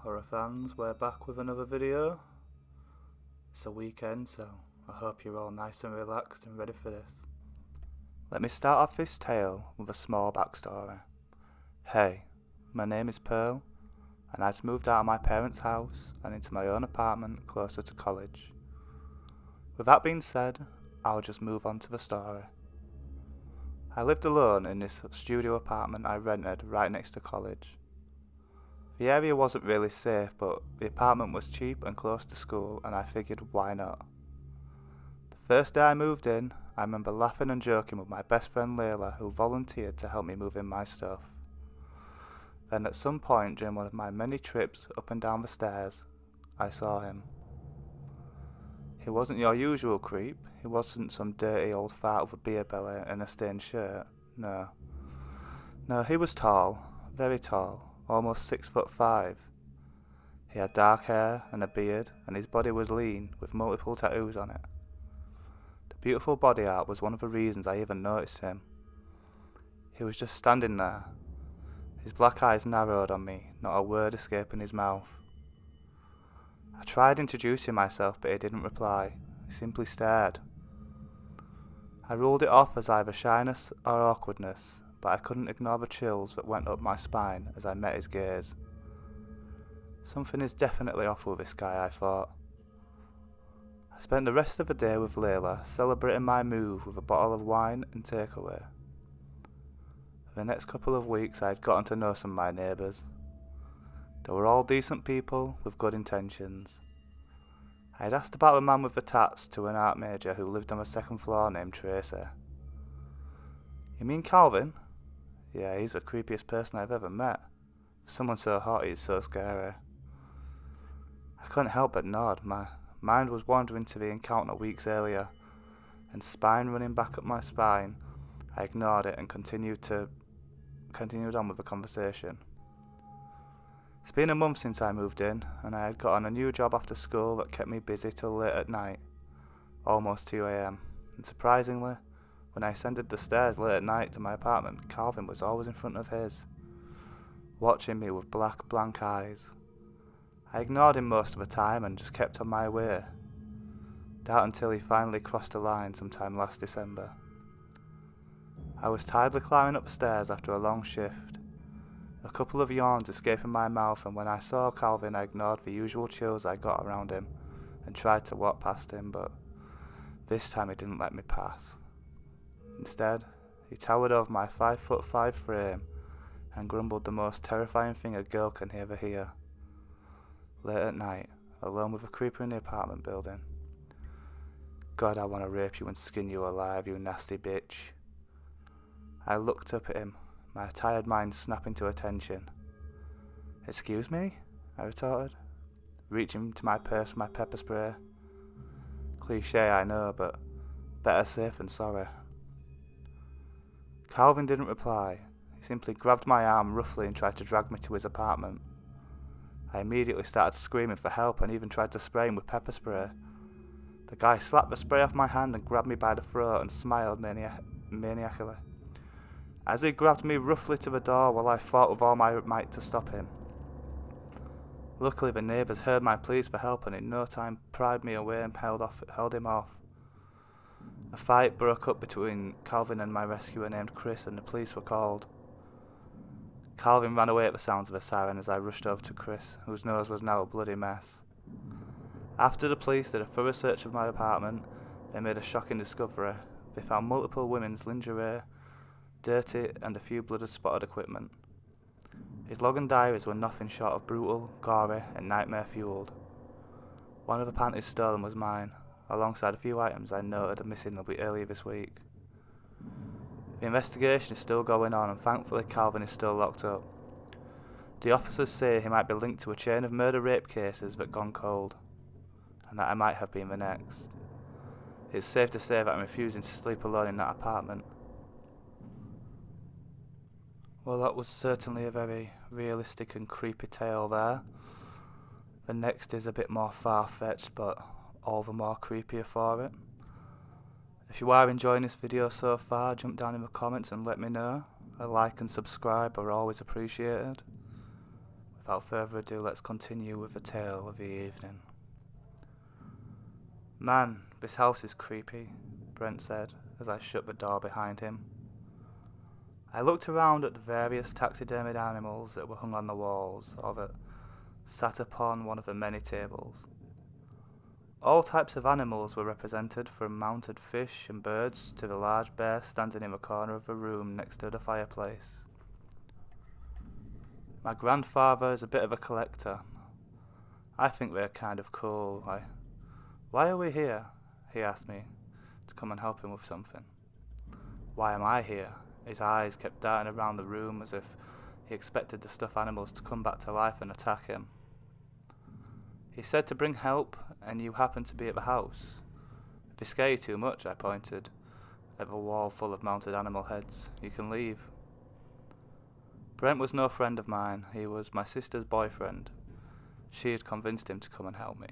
Horror fans, we're back with another video. It's a weekend, so I hope you're all nice and relaxed and ready for this. Let me start off this tale with a small backstory. Hey, my name is Pearl, and I just moved out of my parents' house and into my own apartment closer to college. With that being said, I'll just move on to the story. I lived alone in this studio apartment I rented right next to college. The area wasn't really safe, but the apartment was cheap and close to school, and I figured why not. The first day I moved in, I remember laughing and joking with my best friend Layla, who volunteered to help me move in my stuff. Then at some point during one of my many trips up and down the stairs, I saw him. He wasn't your usual creep. He wasn't some dirty old fart with a beer belly and a stained shirt. No, he was tall, very tall. Almost 6'5". He had dark hair and a beard, and his body was lean, with multiple tattoos on it. The beautiful body art was one of the reasons I even noticed him. He was just standing there, his black eyes narrowed on me, not a word escaping his mouth. I tried introducing myself, but he didn't reply. He simply stared. I ruled it off as either shyness or awkwardness, but I couldn't ignore the chills that went up my spine as I met his gaze. Something is definitely off with this guy, I thought. I spent the rest of the day with Layla, celebrating my move with a bottle of wine and takeaway. For the next couple of weeks I had gotten to know some of my neighbours. They were all decent people with good intentions. I had asked about the man with the tats to an art major who lived on the second floor named Tracy. "You mean Calvin?" "Yeah, he's the creepiest person I've ever met. Someone so hot he's so scary." I couldn't help but nod. My mind was wandering to the encounter weeks earlier, and spine running back up my spine, I ignored it and continued on with the conversation. It's been a month since I moved in, and I had gotten a new job after school that kept me busy till late at night, almost 2 a.m, and surprisingly, when I ascended the stairs late at night to my apartment, Calvin was always in front of his, watching me with black, blank eyes. I ignored him most of the time and just kept on my way. Doubt until he finally crossed the line sometime last December. I was tiredly climbing up the stairs after a long shift, a couple of yawns escaping my mouth, and when I saw Calvin I ignored the usual chills I got around him and tried to walk past him, but this time he didn't let me pass. Instead, he towered over my 5'5" frame and grumbled the most terrifying thing a girl can ever hear. Late at night, alone with a creeper in the apartment building. "God, I want to rape you and skin you alive, you nasty bitch." I looked up at him, my tired mind snapping to attention. "Excuse me?" I retorted, reaching to my purse for my pepper spray. Cliché, I know, but better safe than sorry. Calvin didn't reply. He simply grabbed my arm roughly and tried to drag me to his apartment. I immediately started screaming for help and even tried to spray him with pepper spray. The guy slapped the spray off my hand and grabbed me by the throat and smiled maniacally, as he grabbed me roughly to the door while I fought with all my might to stop him. Luckily the neighbours heard my pleas for help and in no time pried me away and held him off. A fight broke up between Calvin and my rescuer named Chris, and the police were called. Calvin ran away at the sounds of a siren as I rushed over to Chris, whose nose was now a bloody mess. After the police did a thorough search of my apartment, they made a shocking discovery. They found multiple women's lingerie, dirty and a few blood-spotted equipment. His log and diaries were nothing short of brutal, gory and nightmare-fueled. One of the panties stolen was mine, alongside a few items I noted missing earlier this week. The investigation is still going on, and thankfully Calvin is still locked up. The officers say he might be linked to a chain of murder-rape cases that gone cold, and that I might have been the next. It's safe to say that I'm refusing to sleep alone in that apartment. Well, that was certainly a very realistic and creepy tale there. The next is a bit more far-fetched, but all the more creepier for it. If you are enjoying this video so far, jump down in the comments and let me know. A like and subscribe are always appreciated. Without further ado, let's continue with the tale of the evening. "Man, this house is creepy," Brent said as I shut the door behind him. I looked around at the various taxidermied animals that were hung on the walls or that sat upon one of the many tables. All types of animals were represented, from mounted fish and birds to the large bear standing in the corner of the room next to the fireplace. My grandfather is a bit of a collector. I think they're kind of cool. Why are we here? He asked me to come and help him with something. Why am I here? His eyes kept darting around the room as if he expected the stuffed animals to come back to life and attack him. He said to bring help, and you happen to be at the house. If they scare you too much, I pointed at the wall full of mounted animal heads, you can leave. Brent was no friend of mine. He was my sister's boyfriend. She had convinced him to come and help me.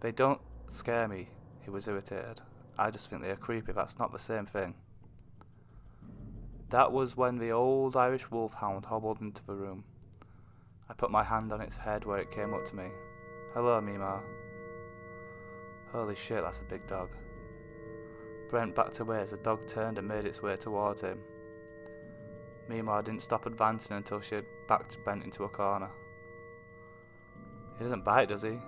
They don't scare me, he was irritated. I just think they are creepy. That's not the same thing. That was when the old Irish wolfhound hobbled into the room. I put my hand on its head where it came up to me. Hello, Mima. Holy shit, that's a big dog. Brent backed away as the dog turned and made its way towards him. Mima didn't stop advancing until she had backed Brent into a corner. He doesn't bite, does he?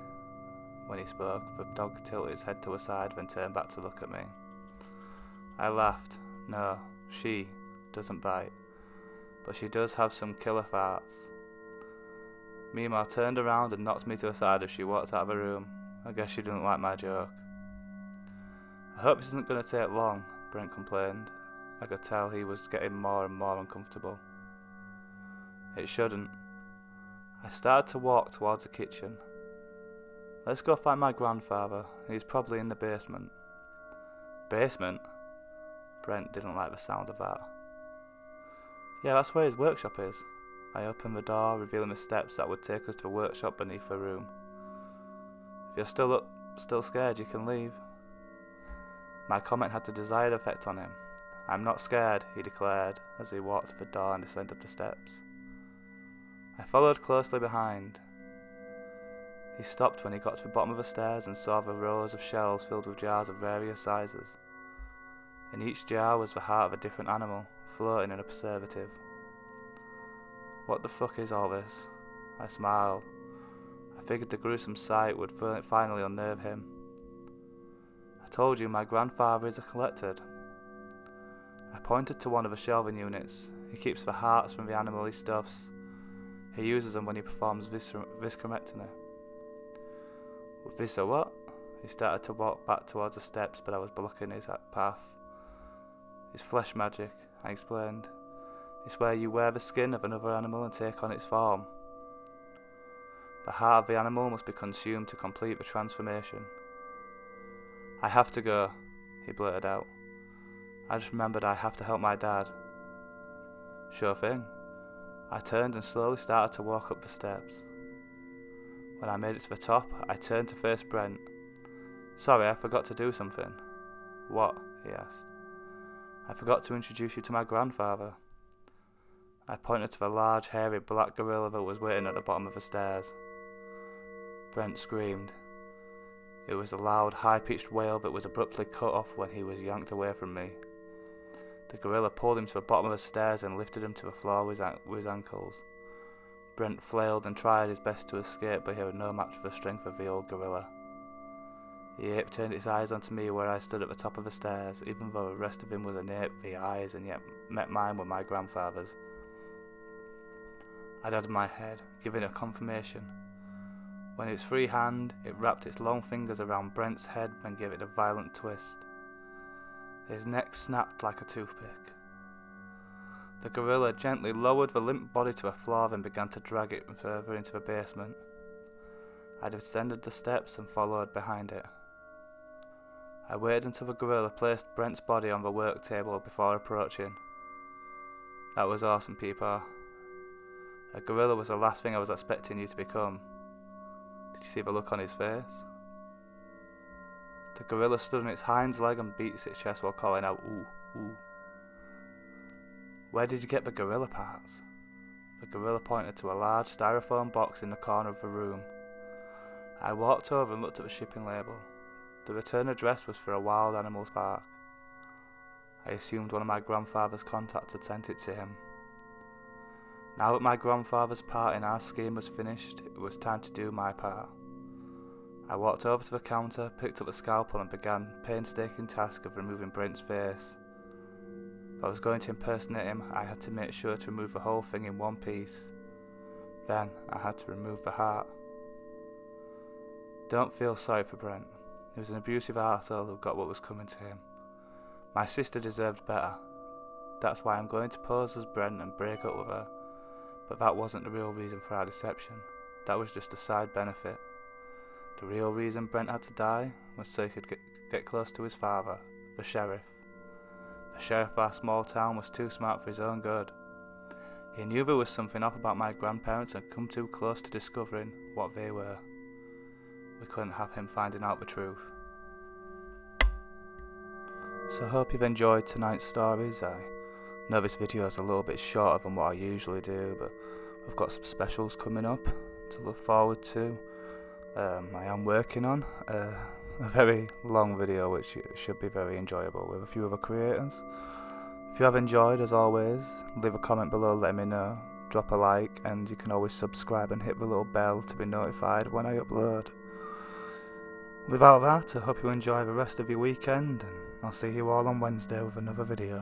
When he spoke, the dog tilted its head to a side, then turned back to look at me. I laughed. No, she doesn't bite, but she does have some killer farts. Mima turned around and knocked me to the side as she walked out of the room. I guess she didn't like my joke. I hope this isn't going to take long, Brent complained. I could tell he was getting more and more uncomfortable. It shouldn't. I started to walk towards the kitchen. Let's go find my grandfather. He's probably in the basement. Basement? Brent didn't like the sound of that. Yeah, that's where his workshop is. I opened the door, revealing the steps that would take us to the workshop beneath the room. If you're still scared, you can leave. My comment had the desired effect on him. I'm not scared, he declared, as he walked to the door and descended the steps. I followed closely behind. He stopped when he got to the bottom of the stairs and saw the rows of shelves filled with jars of various sizes. In each jar was the heart of a different animal, floating in a preservative. What the fuck is all this? I smiled. I figured the gruesome sight would finally unnerve him. I told you my grandfather is a collector. I pointed to one of the shelving units. He keeps the hearts from the animal he stuffs. He uses them when he performs visceromectomy. Viscer what? He started to walk back towards the steps, but I was blocking his path. It's flesh magic, I explained. It's where you wear the skin of another animal and take on its form. The heart of the animal must be consumed to complete the transformation. I have to go, he blurted out. I just remembered I have to help my dad. Sure thing. I turned and slowly started to walk up the steps. When I made it to the top, I turned to face Brent. Sorry, I forgot to do something. What? He asked. I forgot to introduce you to my grandfather. I pointed to the large, hairy black gorilla that was waiting at the bottom of the stairs. Brent screamed. It was a loud, high-pitched wail that was abruptly cut off when he was yanked away from me. The gorilla pulled him to the bottom of the stairs and lifted him to the floor with his ankles. Brent flailed and tried his best to escape, but he had no match for the strength of the old gorilla. The ape turned its eyes onto me where I stood at the top of the stairs. Even though the rest of him was an ape, the eyes and yet met mine were my grandfather's. I nodded my head, giving a confirmation. When its free hand, it wrapped its long fingers around Brent's head and gave it a violent twist. His neck snapped like a toothpick. The gorilla gently lowered the limp body to the floor and began to drag it further into the basement. I descended the steps and followed behind it. I waited until the gorilla placed Brent's body on the work table before approaching. That was awesome, Peepaw. A gorilla was the last thing I was expecting you to become. Did you see the look on his face? The gorilla stood on its hind leg and beat its chest while calling out, ooh, ooh. Where did you get the gorilla parts? The gorilla pointed to a large styrofoam box in the corner of the room. I walked over and looked at the shipping label. The return address was for a wild animals park. I assumed one of my grandfather's contacts had sent it to him. Now that my grandfather's part in our scheme was finished, it was time to do my part. I walked over to the counter, picked up the scalpel and began the painstaking task of removing Brent's face. If I was going to impersonate him, I had to make sure to remove the whole thing in one piece. Then I had to remove the heart. Don't feel sorry for Brent. He was an abusive arsehole who got what was coming to him. My sister deserved better. That's why I'm going to pose as Brent and break up with her. But that wasn't the real reason for our deception. That was just a side benefit. The real reason Brent had to die was so he could get close to his father, the sheriff. The sheriff of our small town was too smart for his own good. He knew there was something off about my grandparents and come too close to discovering what they were. We couldn't have him finding out the truth. So I hope you've enjoyed tonight's stories. I know this video is a little bit shorter than what I usually do, but I've got some specials coming up to look forward to. I am working on a very long video which should be very enjoyable with a few other creators. If you have enjoyed, as always, leave a comment below letting me know, drop a like, and you can always subscribe and hit the little bell to be notified when I upload. Without that, I hope you enjoy the rest of your weekend, and I'll see you all on Wednesday with another video.